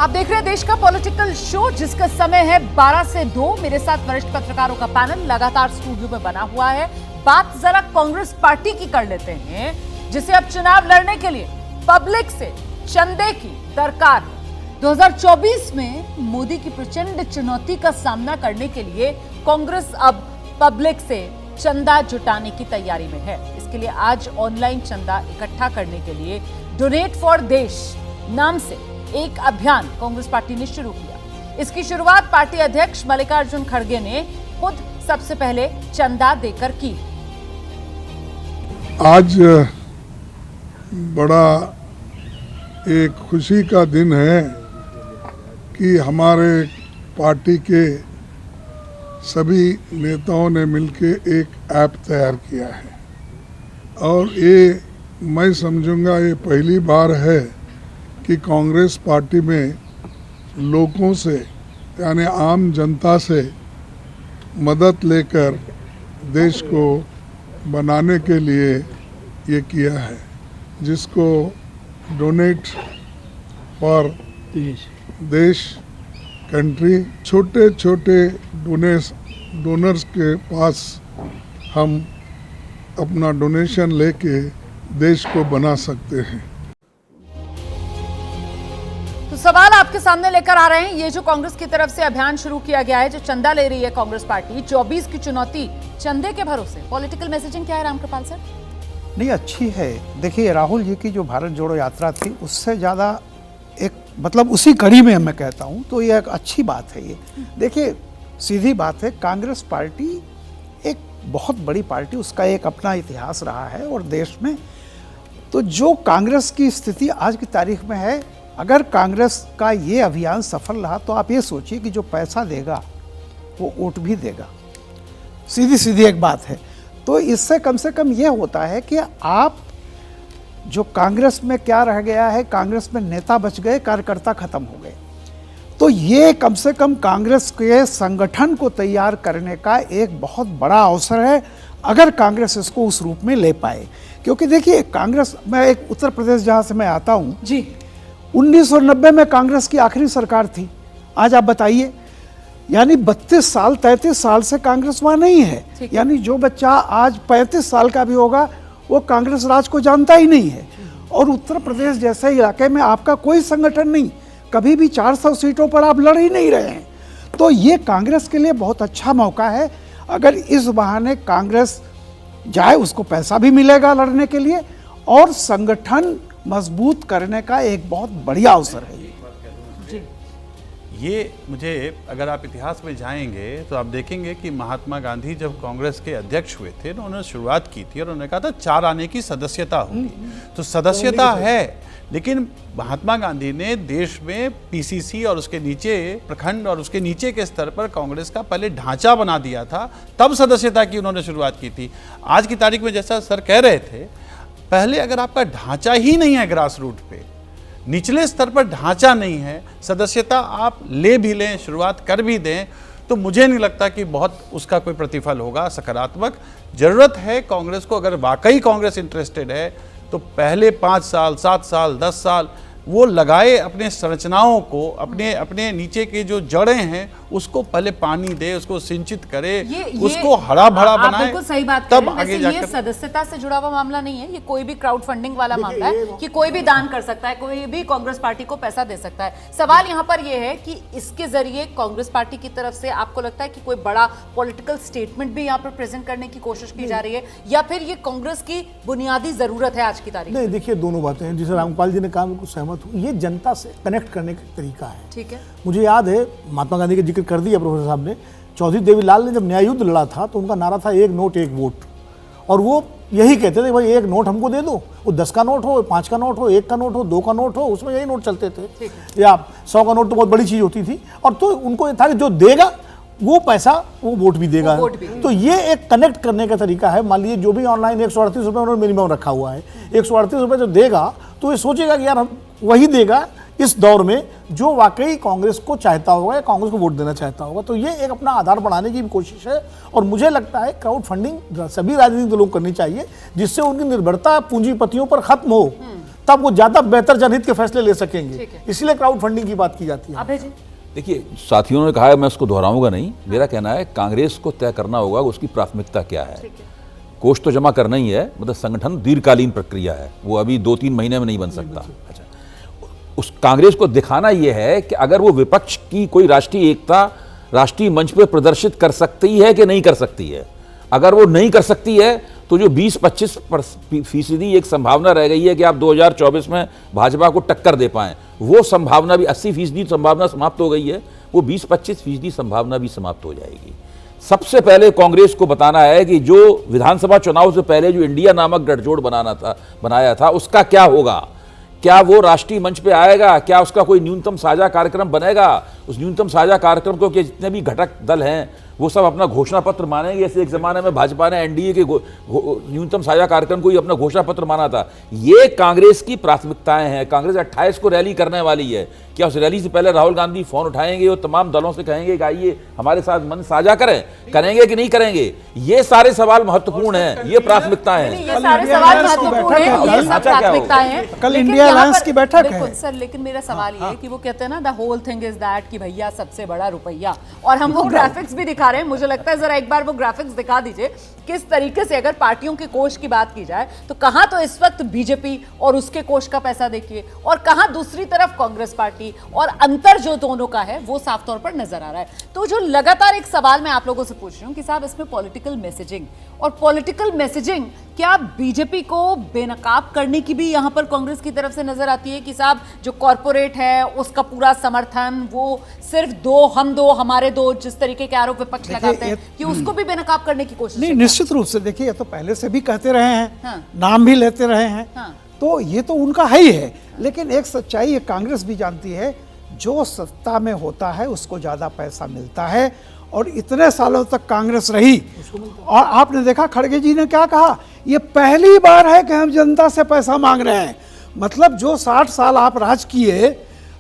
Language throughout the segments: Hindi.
आप देख रहे हैं देश का पॉलिटिकल शो, जिसका समय है 12 से 2। मेरे साथ वरिष्ठ पत्रकारों का पैनल लगातार स्टूडियो में बना हुआ है। बात जरा कांग्रेस पार्टी की कर लेते हैं, जिसे अब चुनाव लड़ने के लिए पब्लिक से चंदे की दरकार है। 2024 में मोदी की प्रचंड चुनौती का सामना करने के लिए कांग्रेस अब पब्लिक से चंदा जुटाने की तैयारी में है। इसके लिए आज ऑनलाइन चंदा इकट्ठा करने के लिए डोनेट फॉर देश नाम से एक अभियान कांग्रेस पार्टी ने शुरू किया। इसकी शुरुआत पार्टी अध्यक्ष मल्लिकार्जुन खड़गे ने खुद सबसे पहले चंदा देकर की। आज बड़ा एक खुशी का दिन है कि हमारे पार्टी के सभी नेताओं ने मिलकर एक ऐप तैयार किया है और ये मैं समझूंगा ये पहली बार है कि कांग्रेस पार्टी में लोगों से यानी आम जनता से मदद लेकर देश को बनाने के लिए ये किया है, जिसको डोनेट फॉर देश कंट्री। छोटे छोटे डोनर्स के पास हम अपना डोनेशन लेके देश को बना सकते हैं। तो सवाल आपके सामने लेकर आ रहे हैं, ये जो कांग्रेस की तरफ से अभियान शुरू किया गया है, जो चंदा ले रही है कांग्रेस पार्टी, 24 की चुनौती चंदे के भरोसे, पॉलिटिकल मैसेजिंग क्या है रामकृपाल सर? नहीं, अच्छी है। देखिए, राहुल जी की जो भारत जोड़ो यात्रा थी, उससे ज़्यादा एक मतलब उसी कड़ी में मैं कहता हूँ तो ये एक अच्छी बात है। ये देखिए, सीधी बात है, कांग्रेस पार्टी एक बहुत बड़ी पार्टी, उसका एक अपना इतिहास रहा है और देश में तो जो कांग्रेस की स्थिति आज की तारीख में है, अगर कांग्रेस का ये अभियान सफल रहा तो आप ये सोचिए कि जो पैसा देगा वो वोट भी देगा। सीधी सीधी एक बात है। तो इससे कम से कम ये होता है कि आप जो कांग्रेस में क्या रह गया है, कांग्रेस में नेता बच गए, कार्यकर्ता खत्म हो गए। तो ये कम से कम कांग्रेस के संगठन को तैयार करने का एक बहुत बड़ा अवसर है, अगर कांग्रेस इसको उस रूप में ले पाए। क्योंकि देखिए, कांग्रेस, मैं एक उत्तर प्रदेश जहाँ से मैं आता हूँ जी, 1990 में कांग्रेस की आखिरी सरकार थी। आज आप बताइए, यानी 32 साल 33 साल से कांग्रेस वहाँ नहीं है। यानी जो बच्चा आज 35 साल का भी होगा वो कांग्रेस राज को जानता ही नहीं है। और उत्तर प्रदेश जैसे इलाके में आपका कोई संगठन नहीं, कभी भी 400 सीटों पर आप लड़ ही नहीं रहे हैं। तो ये कांग्रेस के लिए बहुत अच्छा मौका है। अगर इस बहाने कांग्रेस जाए, उसको पैसा भी मिलेगा लड़ने के लिए और संगठन मजबूत करने का एक बहुत बढ़िया अवसर है। ये मुझे, अगर आप इतिहास में जाएंगे तो आप देखेंगे कि महात्मा गांधी जब कांग्रेस के अध्यक्ष हुए थे तो उन्होंने शुरुआत की थी और उन्होंने कहा था 4 आने की सदस्यता होगी। तो सदस्यता है, लेकिन महात्मा गांधी ने देश में पीसीसी और उसके नीचे प्रखंड और उसके नीचे के स्तर पर कांग्रेस का पहले ढांचा बना दिया था, तब सदस्यता की उन्होंने शुरुआत की थी। आज की तारीख में जैसा सर कह रहे थे, पहले अगर आपका ढांचा ही नहीं है, ग्रास रूट पे निचले स्तर पर ढांचा नहीं है, सदस्यता आप ले भी लें, शुरुआत कर भी दें, तो मुझे नहीं लगता कि बहुत उसका कोई प्रतिफल होगा सकारात्मक। जरूरत है कांग्रेस को, अगर वाकई कांग्रेस इंटरेस्टेड है तो पहले 5 साल 7 साल 10 साल वो लगाए अपने संरचनाओं को, अपने नीचे के जो जड़ें हैं उसको पहले पानी दे, उसको सिंचित करे, उसको हरा भरा बनाए। बिल्कुल सही बात तब आगे जाकर। ये सदस्यता से जुड़ा हुआ मामला नहीं है, ये कोई भी क्राउड फंडिंग वाला मामला है कि कोई भी दान कर सकता है, कोई भी कांग्रेस पार्टी को पैसा दे सकता है। सवाल यहाँ पर यह है कि इसके जरिए कांग्रेस पार्टी की तरफ से आपको लगता है कि कोई बड़ा पॉलिटिकल स्टेटमेंट भी यहाँ पर प्रेजेंट करने की कोशिश की जा रही है, या फिर ये कांग्रेस की बुनियादी जरूरत है आज की तारीख में? नहीं, देखिए, दोनों बातें हैं। जिसे रामपाल जी ने कहा, बिल्कुल सहमत हूँ। ये जनता से कनेक्ट करने का तरीका है। ठीक है, मुझे याद है, महात्मा गांधी का जिक्र कर दिया प्रोफेसर साहब ने। चौधरी देवीलाल ने जब न्याय युद्ध लड़ा था तो उनका नारा था 1 नोट 1 वोट, और वो यही कहते थे, भाई 1 नोट हमको दे दो, वो 10 का नोट हो, 5 का नोट हो, 1 का नोट हो, 2 का नोट हो, उसमें यही नोट चलते थे, या 100 का नोट तो बहुत बड़ी चीज होती थी। और तो उनको ये था कि जो देगा वो पैसा, वो वोट भी देगा। तो ये एक कनेक्ट करने का तरीका है। मान लीजिए जो भी ऑनलाइन 138 रुपये उन्होंने मिनिमम रखा हुआ है, 138 रुपये जो देगा तो ये सोचेगा कि यार हम वही देगा इस दौर में जो वाकई कांग्रेस को चाहता होगा या कांग्रेस को वोट देना चाहता होगा। तो ये एक अपना आधार बढ़ाने की भी कोशिश है। और मुझे लगता है क्राउड फंडिंग सभी राजनीतिक दलों को करनी चाहिए, जिससे उनकी निर्भरता पूंजीपतियों पर खत्म हो। तब वो ज्यादा बेहतर जनहित के फैसले ले सकेंगे। ठीक है। इसलिए क्राउड फंडिंग की बात की जाती है। अभय जी, देखिए, साथियों ने कहा है, मैं उसको दोहराऊंगा नहीं। मेरा कहना है कांग्रेस को तय करना होगा उसकी प्राथमिकता क्या है। कोष तो जमा करना ही है, मतलब संगठन दीर्घकालीन प्रक्रिया है, वो अभी 2-3 महीने में नहीं बन सकता। अच्छा, उस कांग्रेस को दिखाना यह है कि अगर वो विपक्ष की कोई राष्ट्रीय एकता राष्ट्रीय मंच पर प्रदर्शित कर सकती है कि नहीं कर सकती है। अगर वो नहीं कर सकती है तो जो 20-25% एक संभावना रह गई है कि आप 2024 में भाजपा को टक्कर दे पाएं, वो संभावना भी 80% संभावना समाप्त हो गई है, वो 20-25% संभावना भी समाप्त हो जाएगी। सबसे पहले कांग्रेस को बताना है कि जो विधानसभा चुनाव से पहले जो इंडिया नामक गठजोड़ बनाया था उसका क्या होगा। क्या वो राष्ट्रीय मंच पे आएगा? क्या उसका कोई न्यूनतम साझा कार्यक्रम बनेगा? उस न्यूनतम साझा कार्यक्रम को कि जितने भी घटक दल हैं वो सब अपना घोषणा पत्र मानेंगे। जैसे एक जमाने में भाजपा ने एनडीए के न्यूनतम साझा कार्यक्रम को ही अपना घोषणा पत्र माना था। ये कांग्रेस की प्राथमिकताएं हैं। कांग्रेस 28 को रैली करने वाली है। क्या उस रैली से पहले राहुल गांधी फोन उठाएंगे और तमाम दलों से कहेंगे कि आइए हमारे साथ मन साझा करेंगे कि नहीं करेंगे? ये सारे सवाल महत्वपूर्ण हैं, ये प्राथमिकताएं हैं। ये सारे सवाल महत्वपूर्ण हैं, ये सब प्राथमिकताएं हैं। कल लेकिन इंडिया यहाँ अलायंस पर- की बैठक बिल्कुल है। सर, लेकिन मेरा सवाल ये है कि वो कहते हैं ना, the whole thing is that कि भैया सबसे बड़ा रुपया, और हम वो ग्राफिक्स भी दिखा रहे हैं। मुझे लगता है जरा एक बार वो ग्राफिक्स दिखा दीजिए किस तरीके से, अगर पार्टियों के कोष की बात की जाए तो कहां तो इस वक्त बीजेपी और उसके कोष का पैसा देखिए, और कहां दूसरी तरफ कांग्रेस पार्टी, और अंतर जो दोनों का है वो साफ तौर पर नजर आ रहा है। तो जो लगातार एक सवाल मैं आप लोगों से पूछ रही हूं कि साहब इसमें पॉलिटिकल मैसेजिंग, और पॉलिटिकल मैसेजिंग क्या बीजेपी को बेनकाब करने की भी यहां पर कांग्रेस की तरफ से नजर आती है कि साहब जो कॉर्पोरेट है उसका पूरा समर्थन, वो सिर्फ हम दो हमारे दो, जिस तरीके के आरोप विपक्ष लगाते हैं कि उसको भी बेनकाब करने की कोशिश नहीं, है? निश्चित रूप से देखिए, ये तो पहले से भी कहते रहे हैं, हाँ। नाम भी लेते रहे हैं, हाँ। तो ये तो उनका है ही है। लेकिन एक सच्चाई ये कांग्रेस भी जानती है, जो सत्ता में होता है उसको ज्यादा पैसा मिलता है, और इतने सालों तक कांग्रेस रही। और आपने देखा खड़गे जी ने क्या कहा, ये पहली बार है कि हम जनता से पैसा मांग रहे हैं। मतलब जो 60 साल आप राज किए,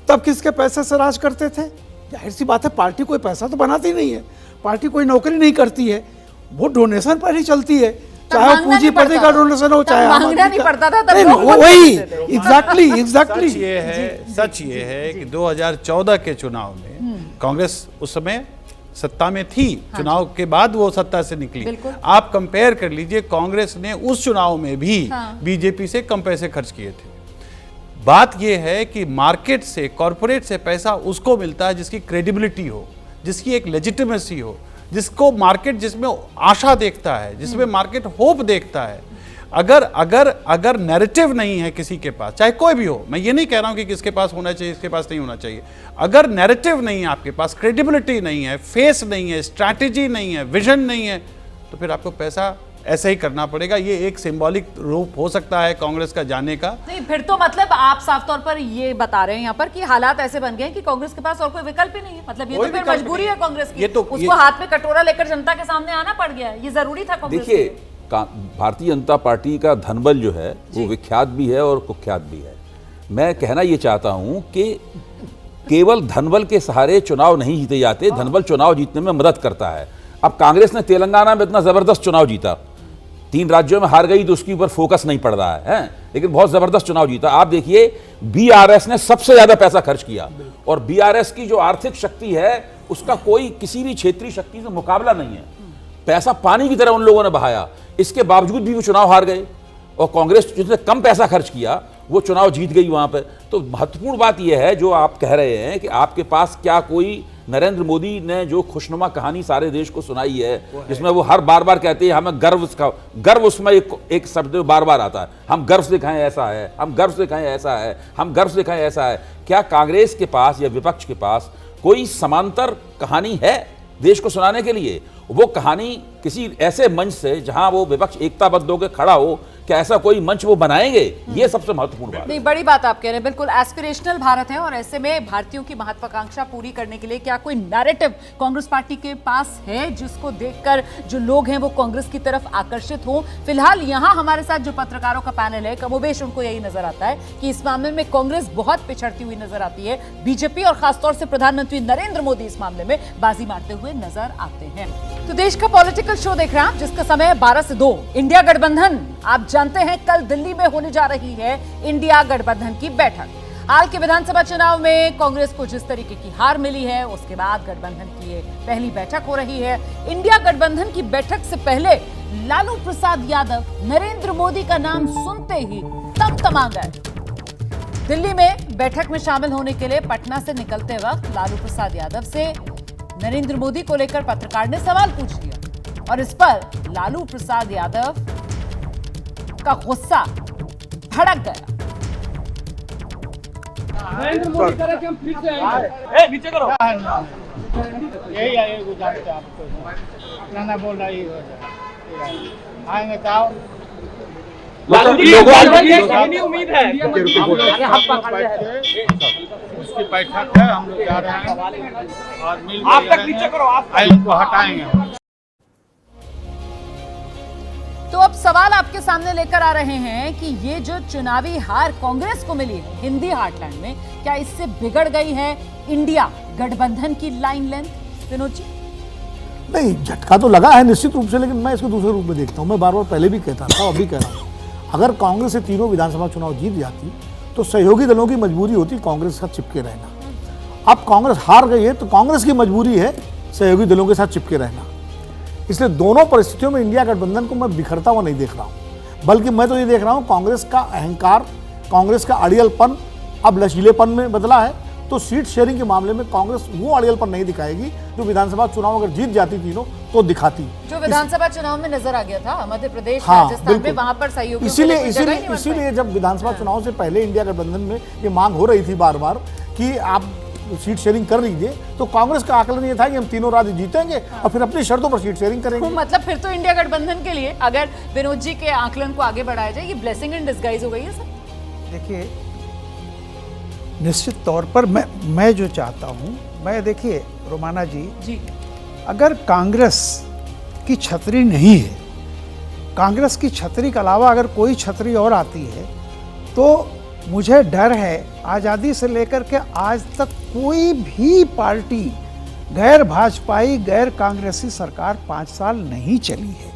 तब किसके पैसे से राज करते थे? जाहिर सी बात है, पार्टी कोई पैसा तो बनाती नहीं है, पार्टी कोई नौकरी नहीं करती है, वो डोनेशन पर ही चलती है, चाहे पूंजीपति का डोनेशन हो चाहे मांगना नहीं पड़ता था, तब लोग वही देते थे। एग्जैक्टली सच ये है कि 2014 के चुनाव में कांग्रेस उस समय सत्ता में थी, चुनाव के बाद वो सत्ता से निकली। बिल्कुल। आप कंपेयर कर लीजिए, कांग्रेस ने उस चुनाव में भी हाँ। बीजेपी से कम पैसे खर्च किए थे। बात यह है कि मार्केट से, कॉरपोरेट से पैसा उसको मिलता है जिसकी क्रेडिबिलिटी हो, जिसकी एक लेजिटिमेसी हो, जिसको मार्केट, जिसमें आशा देखता है, जिसमें मार्केट होप देखता है। अगर नैरेटिव नहीं है किसी के पास, चाहे कोई भी हो, मैं ये नहीं कह रहा हूं कि किसके पास होना चाहिए, इसके पास नहीं होना चाहिए, अगर नैरेटिव नहीं है आपके पास, क्रेडिबिलिटी नहीं है, फेस नहीं है, स्ट्रैटेजी नहीं है, विजन नहीं है, तो फिर आपको पैसा ऐसे ही करना पड़ेगा। ये एक सिंबॉलिक रूप हो सकता है कांग्रेस का जाने का। नहीं, फिर तो मतलब आप साफ तौर पर ये बता रहे हैं यहाँ पर कि हालात ऐसे बन गए हैं कि कांग्रेस के पास और कोई विकल्प ही नहीं है। मतलब ये तो फिर मजबूरी है कांग्रेस की, उसको हाथ में कटोरा लेकर जनता के सामने आना पड़ गया है। ये जरूरी था कांग्रेस के लिए। देखिए, भारतीय जनता पार्टी का धनबल जो है वो विख्यात भी है और कुख्यात भी है। मैं कहना ये चाहता हूं कि केवल धनबल के सहारे चुनाव नहीं जीते जाते, धनबल चुनाव जीतने में मदद करता है। अब कांग्रेस ने तेलंगाना में इतना जबरदस्त चुनाव जीता, 3 राज्यों में हार गई तो उसके ऊपर फोकस नहीं पड़ रहा है, लेकिन बहुत जबरदस्त चुनाव जीता। आप देखिए, बीआरएस ने सबसे ज्यादा पैसा खर्च किया, और बीआरएस की जो आर्थिक शक्ति है उसका कोई किसी भी क्षेत्रीय शक्ति से मुकाबला नहीं है। पैसा पानी की तरह उन लोगों ने बहाया, इसके बावजूद भी वो चुनाव हार गए, और कांग्रेस जिसने कम पैसा खर्च किया वो चुनाव जीत गई वहां पर। तो महत्वपूर्ण बात यह है जो आप कह रहे हैं कि आपके पास क्या कोई नरेंद्र मोदी ने जो खुशनुमा कहानी सारे देश को सुनाई है, जिसमें वो हर बार कहते हैं हमें गर्व उसमें एक शब्द बार बार आता है, हम गर्व से कहें ऐसा है, हम गर्व से कहें ऐसा है, हम गर्व से कहें ऐसा है। क्या कांग्रेस के पास या विपक्ष के पास कोई समांतर कहानी है देश को सुनाने के लिए? वो कहानी किसी ऐसे मंच से जहां वो विपक्ष एकताबद्ध होकर खड़ा हो, क्या ऐसा कोई मंच वो बनाएंगे? ये सबसे महत्वपूर्ण बात है। नहीं, बड़ी बात आप कह रहे हैं, बिल्कुल एस्पिरेशनल भारत है, और ऐसे में भारतीयों की महत्वाकांक्षा पूरी करने के लिए क्या कोई नैरेटिव कांग्रेस पार्टी के पास है जिसको देखकर जो लोग हैं वो कांग्रेस की तरफ आकर्षित हो? फिलहाल यहाँ हमारे साथ जो पत्रकारों का पैनल है, कमोबेश उनको यही नजर आता है कि इस मामले में कांग्रेस बहुत पिछड़ती हुई नजर आती है। बीजेपी और खासतौर से प्रधानमंत्री नरेंद्र मोदी इस मामले में बाजी मारते हुए नजर आते हैं। तो देश का पॉलिटिकल शो देख रहे हैं आप, जिसका समय है 12 से 2। इंडिया गठबंधन आप जानते हैं कल दिल्ली में होने जा रही है इंडिया गठबंधन की बैठक। हाल के विधानसभा चुनाव में कांग्रेस को जिस तरीके की हार मिली है, उसके बाद गठबंधन की ये पहली बैठक हो रही है। इंडिया गठबंधन की बैठक से पहले लालू प्रसाद यादव नरेंद्र मोदी का नाम सुनते ही तमतमा गए। दिल्ली में बैठक में शामिल होने के लिए पटना से निकलते वक्त लालू प्रसाद यादव से नरेंद्र मोदी को लेकर पत्रकार ने सवाल पूछ लिया और इस पर लालू प्रसाद यादव का गुस्सा भड़क गया। नरेंद्र मोदी करे कि हम फिर से आएंगे। नीचे करो। यही है, यही गुजारिश है आपको। अपना ना बोल रही हो आएंगे तो आओ। कितनी उम्मीद है? उसकी बैठक है, हम लोग जा रहे हैं और मिल आप तक नीचे करो। आप इनको हटाएंगे। तो अब सवाल आपके सामने लेकर आ रहे हैं कि ये जो चुनावी हार कांग्रेस को मिली है हिंदी हार्टलैंड में, क्या इससे बिगड़ गई है इंडिया गठबंधन की लाइन लेंथ? विनोद जी, नहीं, झटका तो लगा है निश्चित रूप से, लेकिन मैं इसको दूसरे रूप में देखता हूं। मैं बार बार पहले भी कहता था, अभी कह रहा हूं, अगर कांग्रेस से तीनों विधानसभा चुनाव जीत जाती तो सहयोगी दलों की मजबूरी होती कांग्रेस के साथ चिपके रहना। अब कांग्रेस हार गई है तो कांग्रेस की मजबूरी है सहयोगी दलों के साथ चिपके रहना। इसलिए दोनों परिस्थितियों में इंडिया गठबंधन को मैं बिखरता हुआ नहीं देख रहा हूं, बल्कि मैं तो ये देख रहा हूं कांग्रेस का अहंकार, कांग्रेस का अड़ियलपन अब लचीलेपन में बदला है। तो सीट शेयरिंग के मामले में कांग्रेस वो अड़ियलपन नहीं दिखाएगी जो विधानसभा चुनाव अगर जीत जाती तीनों तो दिखाती, जो विधानसभा चुनाव में नजर आ गया था मध्य प्रदेश, हाँ, राजस्थान में, वहां पर सहयोगी। इसीलिए जब विधानसभा चुनाव से पहले इंडिया गठबंधन में ये मांग हो रही थी बार बार कि आप सीट शेयरिंग कर लीजिए, तो कांग्रेस का आकलन ये था कि हम तीनों राज्य जीतेंगे और फिर अपनी शर्तों पर सीट शेयरिंग करेंगे। मतलब फिर तो इंडिया गठबंधन के लिए अगर विनोद जी के आकलन को आगे बढ़ाया जाए, ये ब्लेसिंग इन डिस्गाइज हो गई है सर। देखिए, निश्चित तौर पर मैं जो चाहता हूँ, मैं देखिए रोमाना जी, अगर कांग्रेस की छतरी नहीं है, कांग्रेस की छतरी के अलावा अगर कोई छतरी और आती है, तो मुझे डर है आज़ादी से लेकर के आज तक कोई भी पार्टी गैर भाजपाई गैर कांग्रेसी सरकार 5 साल नहीं चली है।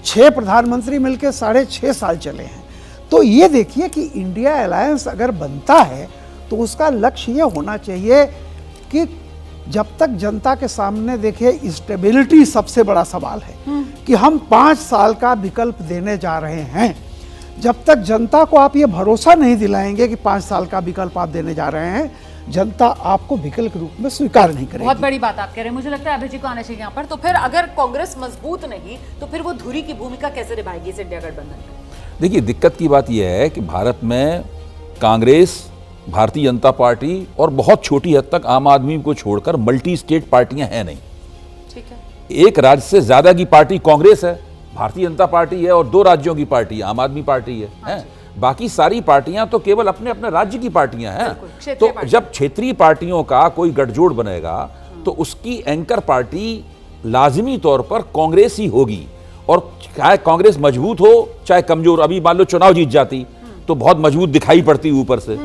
6 प्रधानमंत्री मिलकर 6.5 साल चले हैं। तो ये देखिए कि इंडिया अलायंस अगर बनता है तो उसका लक्ष्य ये होना चाहिए कि जब तक जनता के सामने देखिए स्टेबिलिटी सबसे बड़ा सवाल है कि हम 5 साल का विकल्प देने जा रहे हैं। जब तक जनता को आप ये भरोसा नहीं दिलाएंगे कि 5 साल का विकल्प आप देने जा रहे हैं, जनता आपको विकल्प के रूप में स्वीकार नहीं करेगी। बहुत बड़ी बात आप कह रहे हैं। मुझे लगता है अभय जी को आना चाहिए यहाँ पर। तो फिर अगर कांग्रेस मजबूत नहीं तो फिर वो धुरी की भूमिका कैसे निभाएगी इस इंडिया गठबंधन में? देखिए, दिक्कत की बात यह है कि भारत में कांग्रेस, भारतीय जनता पार्टी और बहुत छोटी हद तक आम आदमी को छोड़कर मल्टी स्टेट पार्टियां हैं नहीं। ठीक है। एक राज्य से ज्यादा की पार्टी कांग्रेस है, भारतीय जनता पार्टी है, और 2 राज्यों की पार्टी आम आदमी पार्टी है। बाकी सारी पार्टियां तो केवल अपने अपने राज्य की पार्टियां हैं। तो जब क्षेत्रीय पार्टियों का कोई गठजोड़ बनेगा तो उसकी एंकर पार्टी लाजिमी तौर पर कांग्रेस ही होगी। और चाहे कांग्रेस मजबूत हो चाहे कमजोर, अभी मान लो चुनाव जीत जाती तो बहुत मजबूत दिखाई पड़ती ऊपर से,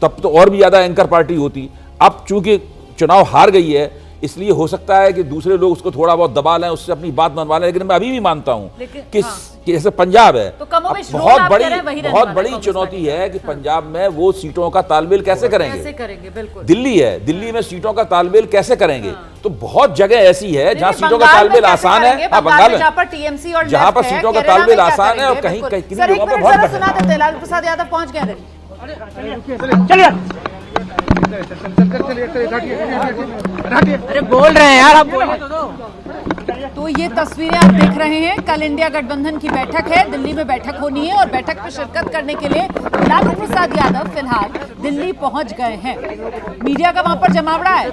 तब तो और भी ज्यादा एंकर पार्टी होती। अब चूंकि चुनाव हार गई है, इसलिए हो सकता है कि दूसरे लोग उसको थोड़ा बहुत दबा लें, उससे अपनी बात मनवा लें। लेकिन मैं अभी भी मानता हूं कि जैसे पंजाब है, तो बहुत बड़ी चुनौती है कि पंजाब में वो सीटों का तालमेल कैसे करेंगे। बिल्कुल। दिल्ली है, दिल्ली में सीटों का तालमेल कैसे करेंगे। तो बहुत जगह ऐसी है जहां सीटों का तालमेल आसान है। बंगाल में जहां पर टीएमसी और जहां पर सीटों का तालमेल आसान है और कहीं किन्हीं जगहों पर बहुत सुना देते हैं। लालू प्रसाद यादव पहुंच गए। अरे बोल रहे हैं यार, आप बोलने तो दो। तो ये तस्वीरें आप देख रहे हैं, कल इंडिया गठबंधन की बैठक है, दिल्ली में बैठक होनी है और बैठक में शिरकत करने के लिए लालू प्रसाद यादव फिलहाल दिल्ली पहुंच गए हैं। मीडिया का वहां पर जमावड़ा है,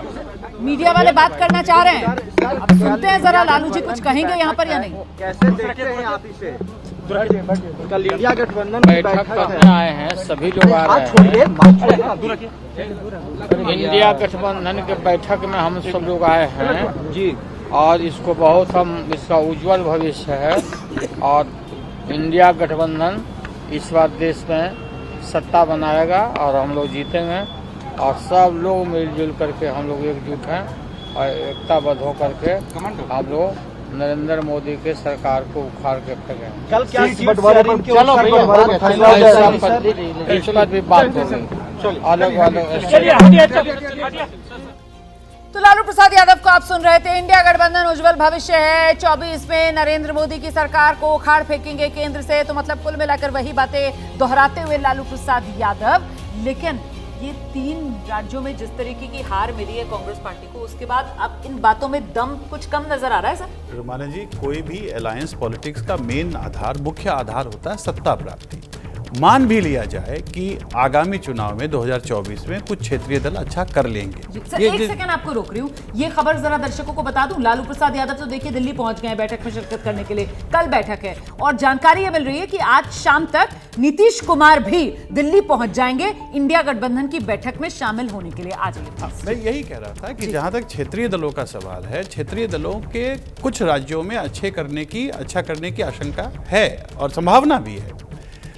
मीडिया वाले बात करना चाह रहे हैं। अब सुनते हैं जरा लालू जी कुछ कहेंगे यहाँ पर या नहीं। कैसे देखते हैं आप इसे? कल इंडिया गठबंधन बैठक करने आए हैं, सभी लोग आ रहे हैं। इंडिया गठबंधन के बैठक में हम सब लोग आए हैं जी, और इसको बहुत हम इसका उज्जवल भविष्य है। और इंडिया गठबंधन इस बार देश में सत्ता बनाएगा और हम लोग जीतेंगे। और सब लोग मिलजुल करके हम लोग एकजुट हैं और एकताबद्ध होकर के हम लोग नरेंद्र मोदी के सरकार को उखाड़ के फेंके। कल क्या सीट बंटवारे शेयरिंग पर के चलो ऊपर भैया, बंटवारे पर फाइनल हो जाएगा। इस पर भी बात होगी अलग अलग। तो लालू प्रसाद यादव को आप सुन रहे थे। इंडिया गठबंधन उज्जवल भविष्य है। 24 में नरेंद्र मोदी की सरकार को उखाड़ फेंकेंगे केंद्र से। तो मतलब कुल मिलाकर वही बातें दोहराते हुए लालू प्रसाद यादव। लेकिन ये 3 राज्यों में जिस तरीके की हार मिली है कांग्रेस पार्टी को, उसके बाद अब इन बातों में दम कुछ कम नजर आ रहा है सर। रुमाना जी, कोई भी अलायंस पॉलिटिक्स का मेन आधार, मुख्य आधार होता है सत्ता प्राप्ति। मान भी लिया जाए कि आगामी चुनाव में 2024 में कुछ क्षेत्रीय दल अच्छा कर लेंगे। सर एक सेकंड आपको रोक रही हूँ, ये खबर जरा दर्शकों को बता दूं। लालू प्रसाद यादव तो देखिए दिल्ली पहुंच गए हैं बैठक में शिरकत करने के लिए। कल बैठक है और जानकारी ये मिल रही है कि आज शाम तक नीतीश कुमार भी दिल्ली पहुंच जाएंगे इंडिया गठबंधन की बैठक में शामिल होने के लिए। आ जाइए। मैं यही कह रहा था कि जहां तक क्षेत्रीय दलों का सवाल है, क्षेत्रीय दलों के कुछ राज्यों में अच्छा करने की आशंका है और संभावना भी है।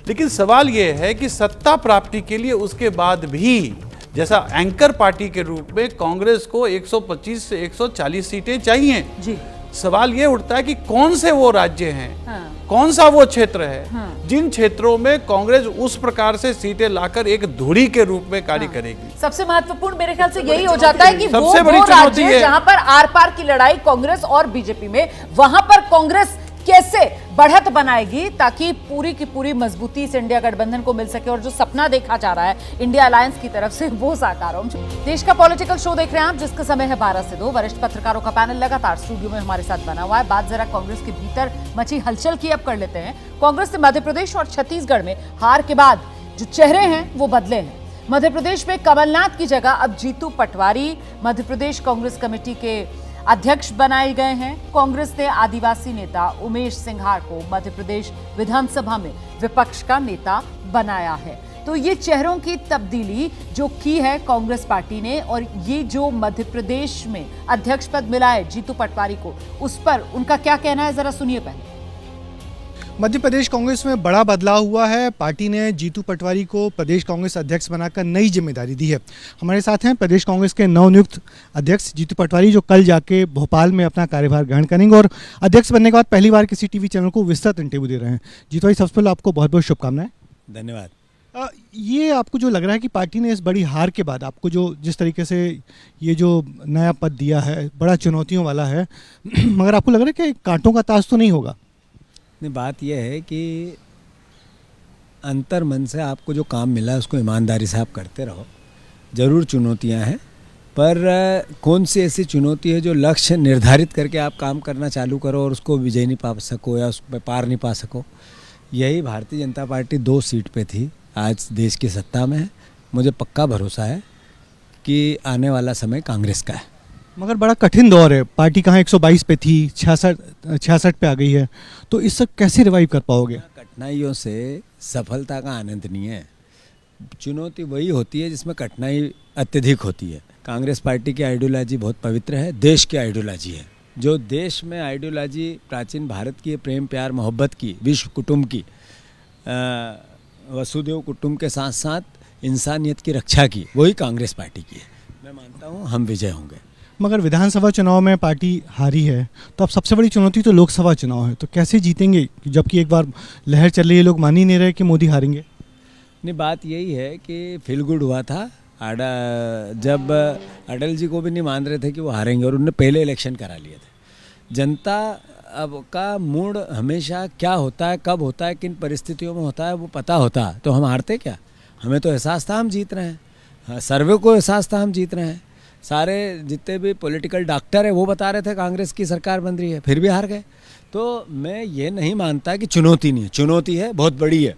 लेकिन सवाल यह है कि सत्ता प्राप्ति के लिए उसके बाद भी जैसा एंकर पार्टी के रूप में कांग्रेस को 125 से 140 सीटें चाहिए जी। सवाल ये उठता है कि कौन से वो राज्य हैं, हाँ। कौन सा वो क्षेत्र है जिन क्षेत्रों में कांग्रेस उस प्रकार से सीटें लाकर एक धुरी के रूप में कार्य करेगी। सबसे महत्वपूर्ण मेरे ख्याल से यही हो जाता है कि वो सबसे बड़ी चुनौती है जहां पर आर पार की लड़ाई कांग्रेस और बीजेपी में, वहां पर कांग्रेस कैसे बढ़त बनाएगी ताकि पूरी की पूरी मजबूती से इंडिया गठबंधन को मिल सके और जो सपना देखा जा रहा है इंडिया अलायंस की तरफ से वो साकार हो। देश का पॉलिटिकल शो देख रहे हैं आप, जिसका समय है 12 से 2। वरिष्ठ पत्रकारों का पैनल लगातार स्टूडियो में हमारे साथ बना हुआ है। बात जरा कांग्रेस के भीतर मची हलचल की अब कर लेते हैं। कांग्रेस ने मध्य प्रदेश और छत्तीसगढ़ में हार के बाद जो चेहरे हैं वो बदले हैं। मध्य प्रदेश में कमलनाथ की जगह अब जीतू पटवारी मध्य प्रदेश कांग्रेस कमेटी के अध्यक्ष बनाए गए हैं। कांग्रेस ने आदिवासी नेता उमेश सिंघार को मध्य प्रदेश विधानसभा में विपक्ष का नेता बनाया है। तो ये चेहरों की तब्दीली जो की है कांग्रेस पार्टी ने, और ये जो मध्य प्रदेश में अध्यक्ष पद मिला है जीतू पटवारी को, उस पर उनका क्या कहना है जरा सुनिए पहले। मध्य प्रदेश कांग्रेस में बड़ा बदलाव हुआ है। पार्टी ने जीतू पटवारी को प्रदेश कांग्रेस अध्यक्ष बनाकर नई जिम्मेदारी दी है। हमारे साथ हैं प्रदेश कांग्रेस के नवनियुक्त अध्यक्ष जीतू पटवारी, जो कल जाके भोपाल में अपना कार्यभार ग्रहण करेंगे और अध्यक्ष बनने के बाद पहली बार किसी टीवी चैनल को विस्तृत इंटरव्यू दे रहे हैं। जीतू भाई, सबसे पहले आपको बहुत बहुत शुभकामनाएं। धन्यवाद। ये आपको जो लग रहा है कि पार्टी ने इस बड़ी हार के बाद आपको जो जिस तरीके से ये जो नया पद दिया है, बड़ा चुनौतियों वाला है, मगर आपको लग रहा है कि कांटों का ताज तो नहीं होगा? बात यह है कि अंतर मन से आपको जो काम मिला है उसको ईमानदारी से आप करते रहो। ज़रूर चुनौतियां हैं, पर कौन सी ऐसी चुनौती है जो लक्ष्य निर्धारित करके आप काम करना चालू करो और उसको विजय नहीं पा सको या उस पर पार नहीं पा सको। यही भारतीय जनता पार्टी 2 सीट पे थी, आज देश की सत्ता में है। मुझे पक्का भरोसा है कि आने वाला समय कांग्रेस का है। मगर बड़ा कठिन दौर है। पार्टी कहाँ 122 पे थी, 66 पे आ गई है, तो इस सब कैसे रिवाइव कर पाओगे? कठिनाइयों से सफलता का आनंद नहीं है। चुनौती वही होती है जिसमें कठिनाई अत्यधिक होती है। कांग्रेस पार्टी की आइडियोलॉजी बहुत पवित्र है, देश की आइडियोलॉजी है। जो देश में आइडियोलॉजी प्राचीन भारत की प्रेम प्यार मोहब्बत की, विश्व कुटुंब की, वसुदेव कुटुंब के साथ साथ इंसानियत की रक्षा की, वही कांग्रेस पार्टी की है। मैं मानता हूँ हम विजय होंगे। मगर विधानसभा चुनाव में पार्टी हारी है, तो अब सबसे बड़ी चुनौती तो लोकसभा चुनाव है, तो कैसे जीतेंगे जबकि एक बार लहर चल रही है, लोग मान ही नहीं रहे कि मोदी हारेंगे? नहीं, बात यही है कि फील गुड हुआ था जब अटल जी को भी नहीं मान रहे थे कि वो हारेंगे और उन्होंने पहले इलेक्शन करा लिए थे। जनता अब का मूड हमेशा क्या होता है, कब होता है, किन परिस्थितियों में होता है वो पता होता तो हम हारते क्या? हमें तो एहसास था हम जीत रहे हैं, सर्वे को एहसास था हम जीत रहे हैं। सारे जितने भी पॉलिटिकल डॉक्टर हैं वो बता रहे थे कांग्रेस की सरकार बन रही है, फिर भी हार गए। तो मैं ये नहीं मानता कि चुनौती नहीं है, चुनौती है, बहुत बड़ी है,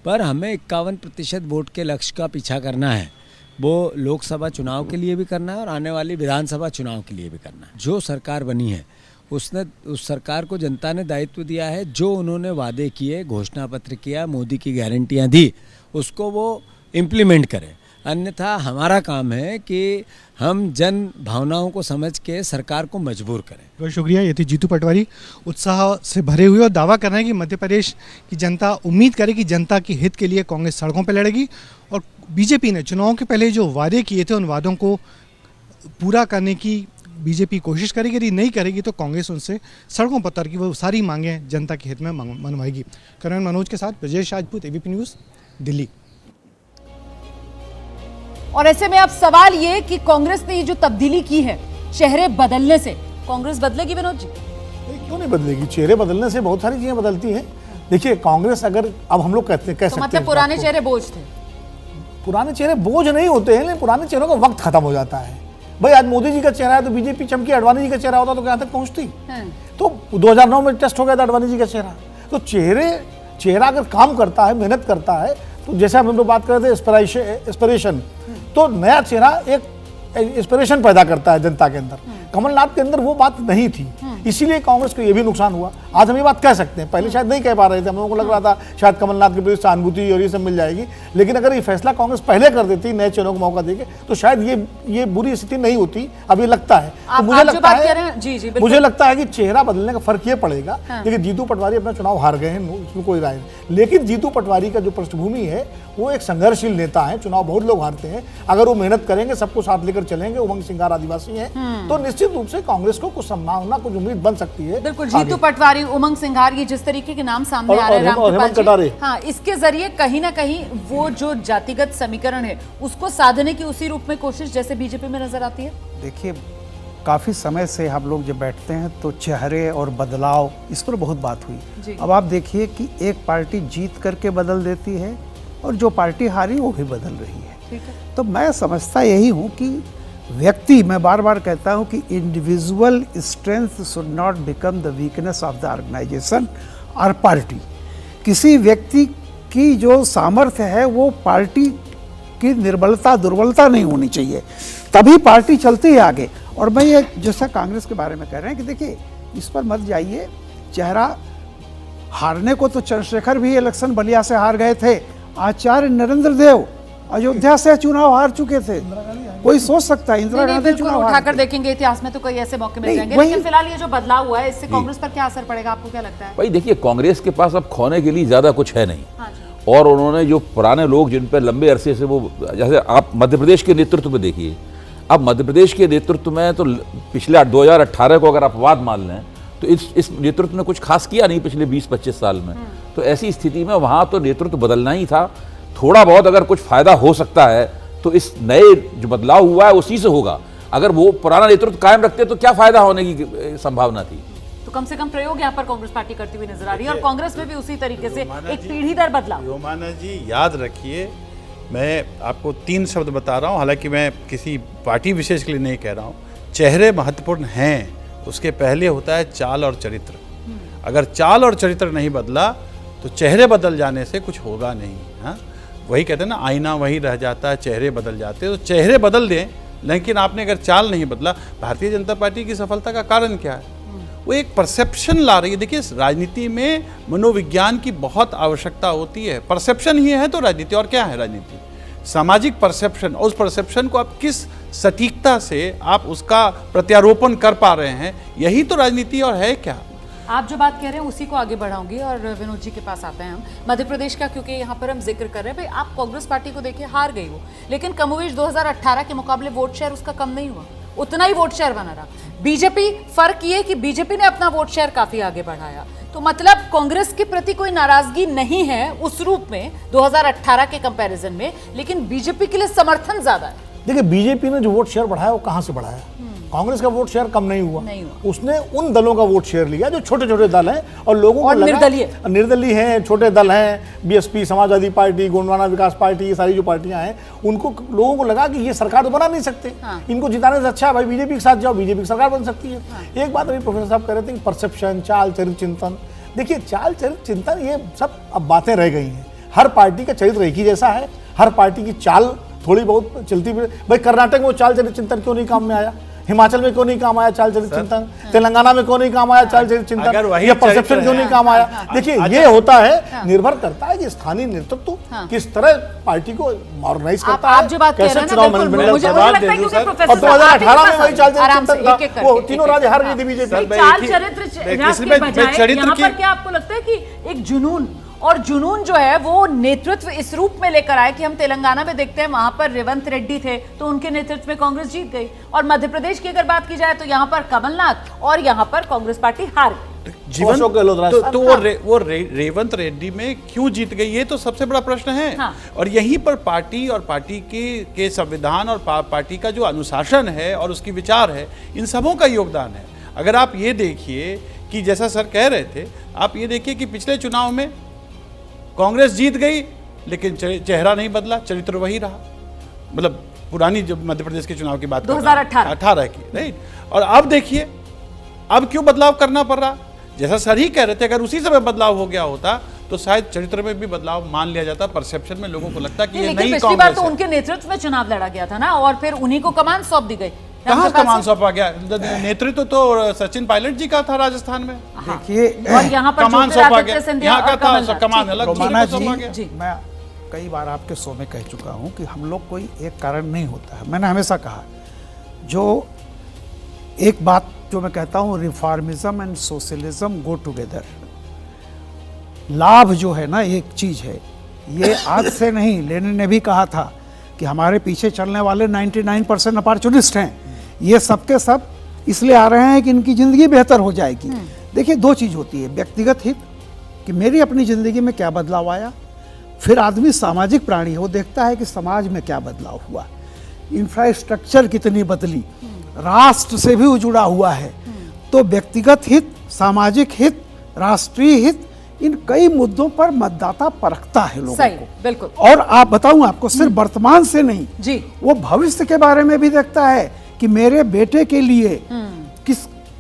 पर हमें 51% वोट के लक्ष्य का पीछा करना है। वो लोकसभा चुनाव के लिए भी करना है और आने वाली विधानसभा चुनाव के लिए भी करना है। जो सरकार बनी है उसने उस सरकार को जनता ने दायित्व दिया है, जो उन्होंने वादे किए, घोषणा पत्र किया, मोदी की गारंटियाँ दी, उसको वो इम्प्लीमेंट करें। अन्यथा हमारा काम है कि हम जन भावनाओं को समझ के सरकार को मजबूर करें। बहुत शुक्रिया। ये थी जीतू पटवारी, उत्साह से भरे हुए और दावा कर रहे हैं कि मध्य प्रदेश की जनता उम्मीद करे कि जनता के हित के लिए कांग्रेस सड़कों पर लड़ेगी और बीजेपी ने चुनाव के पहले जो वादे किए थे उन वादों को पूरा करने की बीजेपी कोशिश करेगी, यदि नहीं करेगी तो कांग्रेस उनसे सड़कों पर उतर की वो सारी मांगें जनता के हित में मनवाएगी। करण मनोज के साथ ब्रजेश राजपूत, एबीपी न्यूज़, दिल्ली। और ऐसे में अब सवाल ये कि कांग्रेस ने ये जो तब्दीली की है चेहरे बदलने से, कांग्रेस बदलेगी विनोद जी? क्यों नहीं बदलेगी? चेहरे बदलने से बहुत सारी चीजें बदलती हैं। देखिए कांग्रेस अगर अब हम लोग कह सकते हैं मतलब पुराने चेहरे बोझ थे? पुराने चेहरे बोझ नहीं होते हैं, लेकिन पुराने चेहरों का वक्त खत्म हो जाता है। भाई आज मोदी जी का चेहरा है तो बीजेपी चमकी, अडवाणी जी का चेहरा होता तो कहाँ तक पहुंचती? तो 2009 में टेस्ट हो गया था अडवाणी जी का चेहरा। तो चेहरा अगर काम करता है, मेहनत करता है, तो जैसे हम लोग बात कर रहे थे एस्पिरेशन, तो नया चेहरा एक इंस्पिरेशन पैदा करता है जनता के अंदर। कमलनाथ के अंदर वो बात नहीं थी, इसीलिए कांग्रेस को ये भी नुकसान हुआ। आज हम ये बात कह सकते हैं, पहले शायद नहीं कह पा रहे थे, हम लोगों को लग रहा था शायद कमलनाथ के प्रति सहानुभूति और ये सब मिल जाएगी, लेकिन अगर ये फैसला कांग्रेस पहले कर देती, नए चेहरों को मौका देके, तो शायद ये बुरी स्थिति नहीं होती। अब ये लगता है, तो मुझे लगता है कि चेहरा बदलने का फर्क ये पड़ेगा। लेकिन जीतू पटवारी अपना चुनाव हार गए हैं, उसमें कोई राय नहीं, लेकिन जीतू पटवारी का जो पृष्ठभूमि है वो एक संघर्षशील नेता है। चुनाव बहुत लोग हारते हैं, अगर वो मेहनत करेंगे, सबको साथ लेकर चलेंगे, उमंग सिंगार आदिवासी हैं, तो निश्चित रूप से कांग्रेस को कुछ संभावना, कुछ उम्मीद बन सकती है। बिल्कुल, जीतू पटवारी, उमंग सिंघार, ये जिस तरीके के नाम सामने आ रहे हैं, हाँ, इसके जरिए कहीं ना कहीं वो जो जातिगत समीकरण है उसको साधने की उसी रूप में कोशिश जैसे बीजेपी में नजर आती है। देखिए काफ़ी समय से हम लोग जब बैठते हैं तो चेहरे और बदलाव, इस पर बहुत बात हुई। अब आप देखिए कि एक पार्टी जीत करके बदल देती है और जो पार्टी हारी वो भी बदल रही है। तो मैं समझता यही हूँ कि व्यक्ति, मैं बार बार कहता हूँ कि individual strength should not become the weakness of the organisation और पार्टी। किसी व्यक्ति की जो सामर्थ्य है वो पार्टी की निर्बलता, दुर्बलता नहीं होनी चाहिए, तभी पार्टी चलती है आगे। और मैं ये जैसा कांग्रेस के बारे में कह रहे हैं कि देखिए इस पर मत जाइए, चेहरा हारने को तो चंद्रशेखर भी इलेक्शन बलिया से हार गए थे, आचार्य नरेंद्र देव अयोध्या से चुनाव हार चुके थे। कोई सोच सकता है इंदिरा गांधी चुनाव उठाकर देखेंगे इतिहास में तो कई ऐसे मौके मिल जाएंगे, लेकिन फिलहाल ये जो बदलाव हुआ है इससे कांग्रेस पर क्या असर पड़ेगा, आपको क्या लगता है? भाई देखिए, कांग्रेस के पास अब खोने के लिए ज्यादा कुछ है नहीं। और उन्होंने जो पुराने लोग जिन पर लंबे अरसे से वो, जैसे आप मध्य प्रदेश के नेतृत्व में देखिए, अब मध्य प्रदेश के नेतृत्व में तो पिछले 2018 को अगर अपवाद मान लें तो इस नेतृत्व ने कुछ खास किया नहीं पिछले 20-25 साल में। तो ऐसी स्थिति में वहां तो नेतृत्व बदलना ही था। थोड़ा बहुत अगर कुछ फायदा हो सकता है तो इस नए जो बदलाव हुआ है उसी से होगा। अगर वो पुराना नेतृत्व कायम रखते तो क्या फायदा होने की संभावना थी? तो कम से कम प्रयोग यहाँ पर कांग्रेस पार्टी करती हुई नजर आ रही है, और कांग्रेस में भी उसी तरीके से एक पीढ़ी दर बदलाव। योमाना जी याद रखिए, मैं आपको 3 शब्द बता रहा हूँ, हालांकि मैं किसी पार्टी विशेष के लिए नहीं कह रहा हूँ। चेहरे महत्वपूर्ण हैं, उसके पहले होता है चाल और चरित्र। अगर चाल और चरित्र नहीं बदला तो चेहरे बदल जाने से कुछ होगा नहीं। हाँ, वही कहते हैं ना, आईना वही रह जाता है, चेहरे बदल जाते हैं। तो चेहरे बदल दें, लेकिन आपने अगर चाल नहीं बदला। भारतीय जनता पार्टी की सफलता का कारण क्या है? वो एक परसेप्शन ला रही है। देखिए, राजनीति में मनोविज्ञान की बहुत आवश्यकता होती है। परसेप्शन ही है तो राजनीति, और क्या है राजनीति? सामाजिक परसेप्शन। उस परसेप्शन को आप किस सटीकता से आप उसका प्रत्यारोपण कर पा रहे हैं, यही तो राजनीति और है क्या। आप जो बात कह रहे हैं उसी को आगे बढ़ाऊंगी और विनोद जी के पास आते हैं हम मध्य प्रदेश का, क्योंकि यहाँ पर हम जिक्र कर रहे हैं। भाई आप कांग्रेस पार्टी को देखिए, हार गई वो, लेकिन कमोवेश 2018 के मुकाबले वोट शेयर उसका कम नहीं हुआ, उतना ही वोट शेयर बना रहा। बीजेपी, फर्क ये कि बीजेपी ने अपना वोट शेयर काफी आगे बढ़ाया। तो मतलब कांग्रेस के प्रति कोई नाराजगी नहीं है उस रूप में 2018 के कंपैरिजन में, लेकिन बीजेपी के लिए समर्थन ज्यादा है। देखिए बीजेपी ने जो वोट शेयर बढ़ाया वो कहां से बढ़ाया? कांग्रेस का वोट शेयर कम नहीं हुआ, उसने उन दलों का वोट शेयर लिया जो छोटे छोटे दल हैं और लोगों को निर्दलीय हैं, छोटे दल हैं, बीएसपी, समाजवादी पार्टी, गोंडवाना विकास पार्टी, ये सारी जो पार्टियां हैं, उनको लोगों को लगा कि ये सरकार तो बना नहीं सकते, इनको जिताने से अच्छा है भाई बीजेपी के साथ जाओ, बीजेपी की सरकार बन सकती है। एक बात अभी प्रोफेसर साहब कह रहे थे कि परसेप्शन, चाल चरित्र चिंतन। देखिए चाल चरित्र चिंतन ये सब अब बातें रह गई हैं। हर पार्टी का चरित्र एक ही जैसा है, हर पार्टी की चाल थोड़ी बहुत चलती। भाई कर्नाटक में वो चाल चरित्र चिंतन क्यों नहीं काम में आया? हिमाचल में क्यों नहीं काम आया चाल चरित्र चिंतन? तेलंगाना में क्यों नहीं काम आया चाल चरित्र चिंतन? या परसेप्शन क्यों नहीं काम आया? देखिए ये होता है, निर्भर करता है कि स्थानीय नेतृत्व किस तरह पार्टी को मॉडर्नाइज करता है, कैसे चुनाव मैनेजमेंट। और 2018 में वही चाल चरित्र चिंतन था, वो तीनों राज्य हार गई थी बीजेपी। चाल चरित्र के बजाय यहाँ पर क्या आपको लगता है कि एक जुनून और जुनून जो है वो नेतृत्व इस रूप में लेकर आए कि हम तेलंगाना में देखते हैं, वहां पर रेवंत रेड्डी थे तो उनके नेतृत्व में कांग्रेस जीत गई, और मध्य प्रदेश की अगर बात की जाए तो यहां पर कमलनाथ और यहां पर कांग्रेस पार्टी हार गई। जीवन तो वो रेवंत रेड्डी में क्यों जीत गई, ये तो सबसे बड़ा प्रश्न है। हाँ। और यहीं पर पार्टी और पार्टी के संविधान और पार्टी का जो अनुशासन है और उसकी विचार है, इन सबों का योगदान है। अगर आप ये देखिए कि जैसा सर कह रहे थे, आप ये देखिए कि पिछले चुनाव में कांग्रेस जीत गई लेकिन चेहरा नहीं बदला, चरित्र वही रहा। मतलब पुरानी जब मध्य प्रदेश के चुनाव की बात 2018 की, राइट। और अब देखिए अब क्यों बदलाव करना पड़ रहा, जैसा सर ही कह रहे थे, अगर उसी समय बदलाव हो गया होता तो शायद चरित्र में भी बदलाव मान लिया जाता, परसेप्शन में लोगों को लगता कि ये नई पिछली बार तो उनके नेतृत्व में चुनाव लड़ा गया था ना, और फिर उन्हीं को कमान सौंप दी गई। कहाँ कमान सौंपा गया, नेतृत्व तो सचिन पायलट जी का था राजस्थान में। देखिए और यहाँ पर कमान सौंपा गया, यहाँ का था कमान अलग रोमाना जी, जी, मैं कई बार आपके शो में कह चुका हूँ कि हम लोग कोई एक कारण नहीं होता है। मैंने हमेशा कहा, जो एक बात जो मैं कहता हूँ, रिफॉर्मिज्म एंड सोशलिज्म गो टुगेदर। लाभ जो है ना एक चीज है, ये आज से नहीं, लेनिन ने भी कहा था कि हमारे पीछे चलने वाले 99% अपॉर्चुनिस्ट हैं, ये सबके सब इसलिए आ रहे हैं कि इनकी ज़िंदगी बेहतर हो जाएगी। देखिए दो चीज़ होती है, व्यक्तिगत हित कि मेरी अपनी ज़िंदगी में क्या बदलाव आया, फिर आदमी सामाजिक प्राणी है, वो देखता है कि समाज में क्या बदलाव हुआ, इंफ्रास्ट्रक्चर कितनी बदली, राष्ट्र से भी जुड़ा हुआ है। तो व्यक्तिगत हित, सामाजिक हित, राष्ट्रीय हित, इन कई मुद्दों पर मतदाता परखता है लोगों को। बिल्कुल। और आप बताऊं आपको, सिर्फ वर्तमान से नहीं जी, वो भविष्य के बारे में भी देखता है कि मेरे बेटे के लिए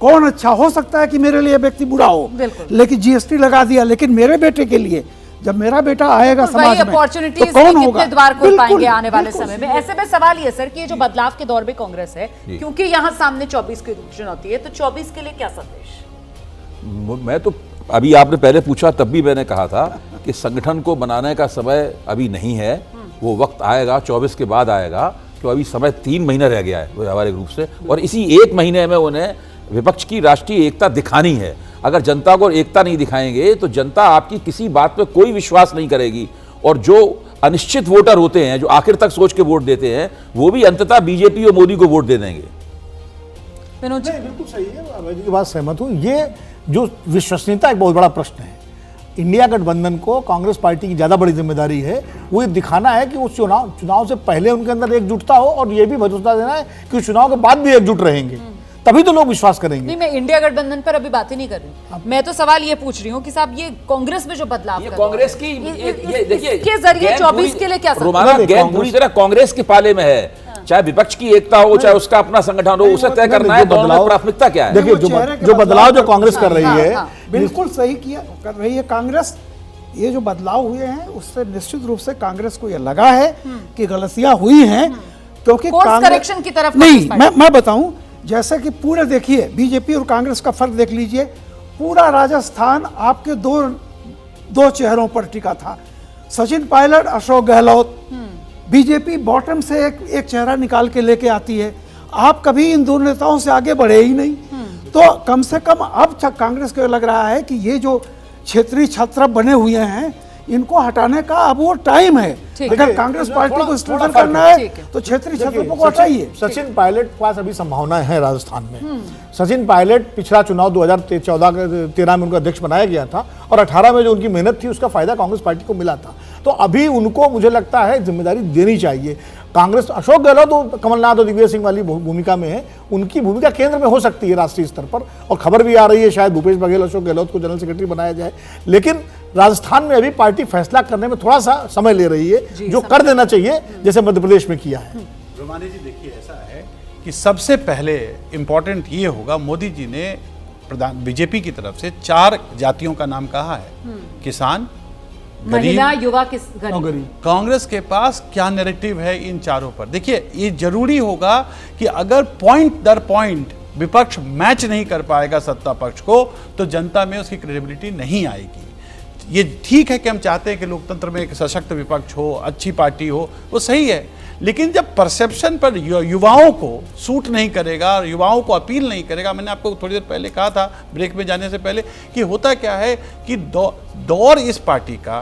कौन अच्छा हो सकता है कि मेरे लिए व्यक्ति बुरा हो, लेकिन जीएसटी लगा दिया, लेकिन मेरे बेटे के लिए जब मेरा बेटा आएगा समाज में तो कौन होगा, द्वार खोल पाएंगे आने वाले समय में। ऐसे में सवाल ये सर कि ये जो बदलाव के दौर में कांग्रेस है, क्योंकि यहाँ सामने 24 की चुनौती है, तो 24 के लिए क्या संदेश? मैं तो अभी आपने पहले पूछा तब भी मैंने कहा था कि संगठन को बनाने का समय अभी नहीं है, वो वक्त आएगा 24 के बाद आएगा, क्यों अभी समय 3 महीना रह गया है व्यावहारिक रूप से, और इसी 1 महीने में उन्हें विपक्ष की राष्ट्रीय एकता दिखानी है। अगर जनता को एकता नहीं दिखाएंगे तो जनता आपकी किसी बात पे कोई विश्वास नहीं करेगी, और जो अनिश्चित वोटर होते हैं, जो आखिर तक सोच के वोट देते हैं, वो भी अंततः बीजेपी और मोदी को वोट दे देंगे। बिल्कुल सही है, अभय जी की बात सहमत हूँ। ये जो विश्वसनीयता एक बहुत बड़ा प्रश्न है। इंडिया गठबंधन को कांग्रेस पार्टी की ज़्यादा बड़ी जिम्मेदारी है, वो ये दिखाना है कि उस चुनाव से पहले उनके अंदर एकजुटता हो, और ये भी भरोसा देना है कि उस चुनाव के बाद भी एकजुट रहेंगे, तभी तो लोग विश्वास करेंगे। नहीं, मैं इंडिया गठबंधन पर अभी बात ही नहीं कर रही, मैं तो सवाल ये पूछ रही हूँ कि साहब ये कांग्रेस में जो बदलाव कांग्रेस की देखिए के जरिए 24 के लिए क्या गेंद पूरी तरह कांग्रेस के पाले में है, चाहे विपक्ष की एकता हो, चाहे उसका अपना संगठन हो, उसे तय करना है बदलाव, प्राथमिकता क्या है। देखिए जो बदलाव जो कांग्रेस कर रही है, बिल्कुल सही कर रही है कांग्रेस। ये जो बदलाव हुए हैं उससे निश्चित रूप से कांग्रेस को ये लगा है कि गलतियां हुई हैं, क्योंकि करेक्शन की तरफ नहीं, मैं बताऊं, जैसे कि पूरे देखिए बीजेपी और कांग्रेस का फर्क देख लीजिए, पूरा राजस्थान आपके दो चेहरों पर टिका था, सचिन पायलट, अशोक गहलोत। बीजेपी बॉटम से एक चेहरा निकाल के लेके आती है, आप कभी इन दो नेताओं से आगे बढ़े ही नहीं। तो कम से कम अब कांग्रेस को लग रहा है कि ये जो क्षेत्रीय छत्र बने हुए हैं, इनको हटाने का अब वो टाइम है। अगर कांग्रेस पार्टी को स्ट्रेंथन करना है तो क्षेत्रीय छत्रों को हटाइए। सचिन पायलट के पास अभी संभावना है राजस्थान में। सचिन पायलट पिछला चुनाव 2013 में उनका अध्यक्ष बनाया गया था, और 18 में जो उनकी मेहनत थी उसका फायदा कांग्रेस पार्टी को मिला था। तो अभी उनको मुझे लगता है जिम्मेदारी देनी चाहिए कांग्रेस। अशोक गहलोत तो कमलनाथ और दिग्विजय सिंह वाली भूमिका में है, उनकी भूमिका केंद्र में हो सकती है राष्ट्रीय स्तर पर, और खबर भी आ रही है शायद भूपेश बघेल अशोक गहलोत को जनरल सेक्रेटरी बनाया जाए। लेकिन राजस्थान में अभी पार्टी फैसला करने में थोड़ा सा समय ले रही है, जो कर देना चाहिए जैसे मध्य प्रदेश में किया है। रोमानी जी देखिए, ऐसा है कि सबसे पहले इंपॉर्टेंट ये होगा, मोदी जी ने बीजेपी की तरफ से 4 जातियों का नाम कहा है, किसान, महिला, युवा, गरीब। कांग्रेस के पास क्या नैरेटिव है इन चारों पर? देखिए, ये जरूरी होगा कि अगर पॉइंट दर पॉइंट विपक्ष मैच नहीं कर पाएगा सत्ता पक्ष को, तो जनता में उसकी क्रेडिबिलिटी नहीं आएगी। ये ठीक है कि हम चाहते हैं कि लोकतंत्र में एक सशक्त विपक्ष हो, अच्छी पार्टी हो, वो सही है, लेकिन जब परसेप्शन पर युवाओं को सूट नहीं करेगा, युवाओं को अपील नहीं करेगा, मैंने आपको थोड़ी देर पहले कहा था ब्रेक में जाने से पहले कि होता क्या है कि दौर इस पार्टी का,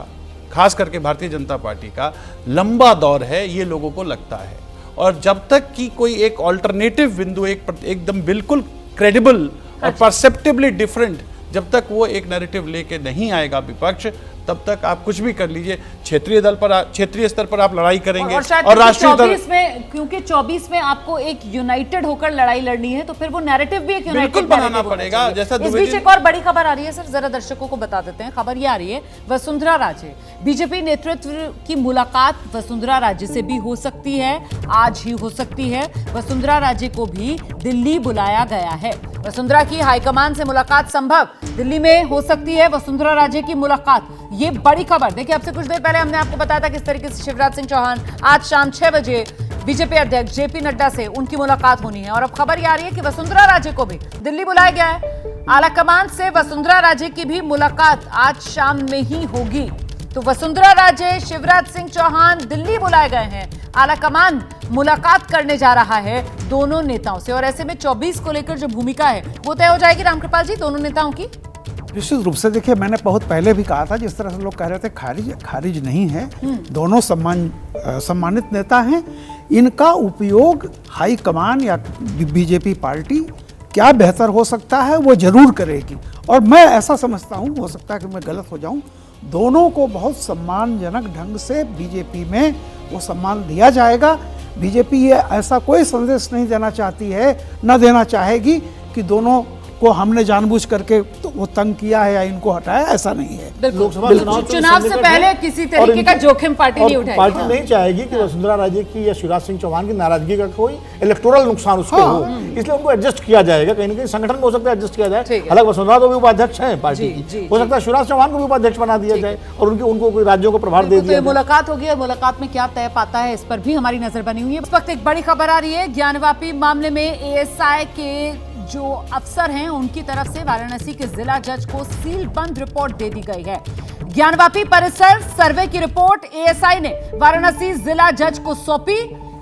खास करके भारतीय जनता पार्टी का लंबा दौर है, ये लोगों को लगता है। और जब तक कि कोई एक ऑल्टरनेटिव बिंदु, एकदम बिल्कुल क्रेडिबल और परसेप्टिबली डिफरेंट, जब तक वो एक नैरेटिव लेके नहीं आएगा विपक्ष, तब तक आप कुछ भी कर लीजिए, क्षेत्रीय स्तर पर आप लड़ाई करेंगे और राष्ट्रीय स्तर में, क्योंकि 24 में आपको एक यूनाइटेड होकर लड़ाई लड़नी है, तो फिर वो नैरेटिव भी एक यूनाइटेड बनाना पड़ेगा। जैसा इस बीच एक और बड़ी खबर आ रही है सर, जरा दर्शकों को बता देते हैं। खबर ये आ रही है, वसुंधरा राजे बीजेपी नेतृत्व की मुलाकात वसुंधरा राजे से भी हो सकती है, आज ही हो सकती है। वसुंधरा राजे को भी दिल्ली बुलाया गया है। वसुंधरा की हाईकमान से मुलाकात संभव, दिल्ली में हो सकती है वसुंधरा राजे की मुलाकात। ये बड़ी खबर देखिए, अब से कुछ देर पहले हमने आपको बताया था किस तरीके से शिवराज सिंह चौहान आज शाम 6 बजे बीजेपी अध्यक्ष जेपी नड्डा से उनकी मुलाकात होनी है, और अब खबर ये आ रही है कि वसुंधरा राजे को भी दिल्ली बुलाया गया है। आलाकमान से वसुंधरा राजे की भी मुलाकात आज शाम में ही होगी। तो वसुंधरा राजे, शिवराज सिंह चौहान दिल्ली बुलाए गए हैं, आलाकमान मुलाकात करने जा रहा है दोनों नेताओं से, और ऐसे में 24 को लेकर जो भूमिका है वो तय हो जाएगी रामकृपाल जी दोनों नेताओं की। निश्चित रूप से देखिए, मैंने बहुत पहले भी कहा था, जिस तरह से लोग कह रहे थे खारिज नहीं है, दोनों सम्मानित नेता हैं। इनका उपयोग हाईकमान या बीजेपी पार्टी क्या बेहतर हो सकता है वो जरूर करेगी, और मैं ऐसा समझता हूँ, हो सकता है कि मैं गलत हो जाऊँ, दोनों को बहुत सम्मानजनक ढंग से बीजेपी में वो सम्मान दिया जाएगा। बीजेपी ये ऐसा कोई संदेश नहीं देना चाहती है, न देना चाहेगी कि दोनों को हमने जानबूझ करके तो वो तंग किया है या इनको हटाया, ऐसा नहीं है। लोकसभा चुनाव से पहले किसी तरीके का जोखिम पार्टी नहीं उठाएगी। पार्टी नहीं चाहेगी कि वसुंधरा राजे की या शिवराज सिंह चौहान की नाराजगी का कोई इलेक्टोरल नुकसान उसको हो, इसलिए उनको एडजस्ट किया जाएगा, कहीं ना कहीं संगठन में हो सकता है एडजस्ट किया जाए। हालांकि वसुंधरा तो भी उपाध्यक्ष हैं पार्टी की, हो सकता है शिवराज चौहान को भी उपाध्यक्ष बना दिया जाए और उनको कोई राज्यों को प्रभार दे दिया। मुलाकात होगी और मुलाकात में क्या तय पाता है, इस पर भी हमारी नजर बनी हुई है। इस वक्त एक बड़ी खबर आ रही है, ज्ञानवापी मामले में एएसआई के जो अफसर हैं उनकी तरफ से वाराणसी के जिला जज को सील बंद रिपोर्ट दे दी गई है। ज्ञानवापी परिसर सर्वे की रिपोर्ट एएसआई ने वाराणसी जिला जज को सौंपी।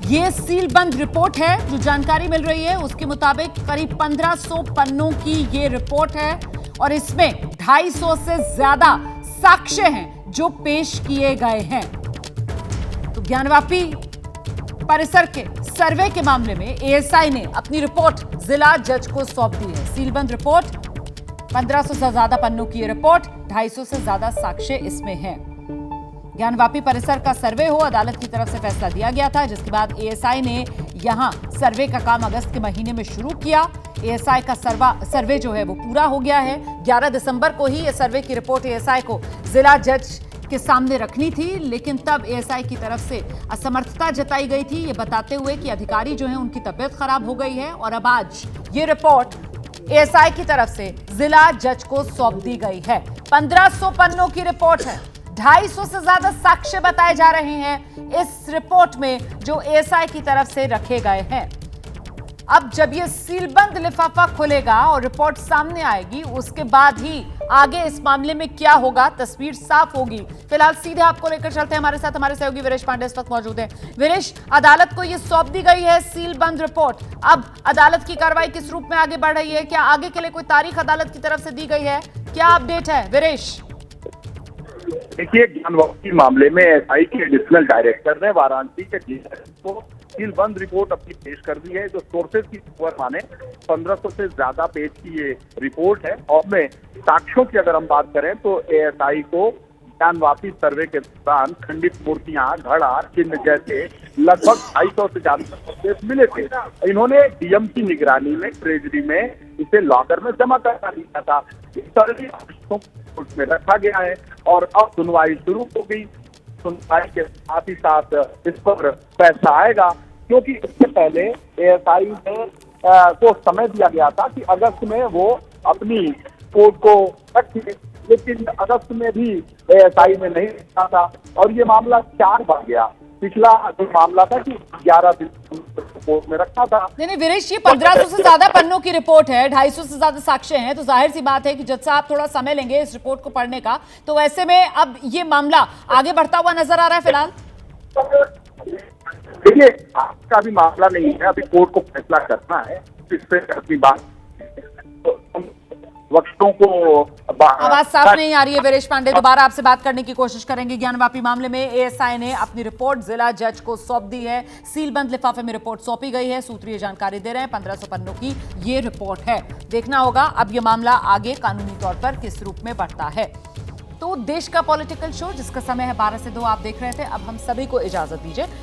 ये सील बंद रिपोर्ट है, जो जानकारी मिल रही है उसके मुताबिक करीब 1500 पन्नों की ये रिपोर्ट है, और इसमें 250 से ज्यादा साक्ष्य हैं जो पेश किए गए हैं। तो ज्ञानवापी परिसर के सर्वे के मामले में एएसआई ने अपनी रिपोर्ट जिला जज को सौंप दी है। सीलबंद रिपोर्ट, 1500 से ज्यादा पन्नों की रिपोर्ट, 250 से ज्यादा साक्ष्य इसमें हैं। ज्ञानवापी परिसर का सर्वे हो, अदालत की तरफ से फैसला दिया गया था, जिसके बाद एएसआई ने यहां सर्वे का काम अगस्त के महीने में शुरू किया। एएसआई का सर्वे जो है वो पूरा हो गया है। 11 दिसंबर को ही यह सर्वे की रिपोर्ट एएसआई को जिला जज के सामने रखनी थी, लेकिन तब एएसआई की तरफ से असमर्थता जताई गई थी, ये बताते हुए कि अधिकारी जो हैं उनकी तबीयत खराब हो गई है, और अब आज ये रिपोर्ट एएसआई की तरफ से जिला जज को सौंप दी गई है। 1500 पन्नों की रिपोर्ट है, 250 से ज्यादा साक्ष्य बताए जा रहे हैं इस रिपोर्ट में जो एएसआई की तरफ से रखे गए हैं। अब जब ये सीलबंद लिफाफा खुलेगा और रिपोर्ट सामने आएगी, उसके बाद ही आगे इस मामले में क्या होगा तस्वीर साफ होगी। फिलहाल सीधे आपको लेकर चलते हैं, हमारे साथ हमारे सहयोगी वीरेश पांडे इस वक्त मौजूद हैं। वीरेश, अदालत को ये सौंप दी गई है सीलबंद रिपोर्ट, अब अदालत की कार्रवाई किस रूप में आगे बढ़ रही है? क्या आगे के लिए कोई तारीख अदालत की तरफ से दी गई है? क्या अपडेट है वीरेश? देखिए, ज्ञानवापी मामले में एसआई के एडिशनल डायरेक्टर ने वाराणसी के डीएसपी को सीलबंद रिपोर्ट अपनी पेश कर दी है, जो सोर्सेज की खबर माने 1500 से ज्यादा पेज की ये रिपोर्ट है। और में साक्ष्यों की अगर हम बात करें तो एएसआई को ज्ञानवापी सर्वे के दौरान खंडित मूर्तियां, घड़ा, चिन्ह जैसे लगभग 250 से ज्यादा दस्तावेज मिले थे। इन्होंने डीएम की निगरानी में ट्रेजरी में इसे लॉकर में जमा करवा दिया था। इस तरह कोर्ट में रखा गया है और अब सुनवाई शुरू हो गई। सुनवाई के साथ ही साथ इस पर फैसला आएगा, क्योंकि इससे पहले एएसआई को समय दिया गया था कि अगस्त में वो अपनी कोर्ट को रखे, लेकिन अगस्त में भी एएसआई ने नहीं रखा था और ये मामला 4 बढ़ गया। पिछला जो मामला था कि 11 दिन कोर्ट में रखा था। नहीं वीरेश, ये 1500 से ज्यादा पन्नों की रिपोर्ट है, 250 से ज्यादा साक्ष्य हैं, तो जाहिर सी बात है कि जज साहब थोड़ा समय लेंगे इस रिपोर्ट को पढ़ने का। तो ऐसे में अब ये मामला आगे बढ़ता हुआ नजर आ रहा है फिलहाल। देखिए, आपका भी मामला नहीं है, अभी कोर्ट को फैसला करना है, इससे अपनी बात वक्तों को आवाज साफ नहीं आ रही है वीरेश पांडे, दोबारा आपसे बात करने की कोशिश करेंगे। ज्ञानवापी मामले में एएसआई ने अपनी रिपोर्ट जिला जज को सौंप दी है, सीलबंद लिफाफे में रिपोर्ट सौंपी गई है। सूत्रीय जानकारी दे रहे हैं 1500 पन्नों की ये रिपोर्ट है। देखना होगा अब ये मामला आगे कानूनी तौर पर किस रूप में बढ़ता है। तो देश का पॉलिटिकल शो जिसका समय है 12 से 2 आप देख रहे थे। अब हम सभी को इजाजत दीजिए।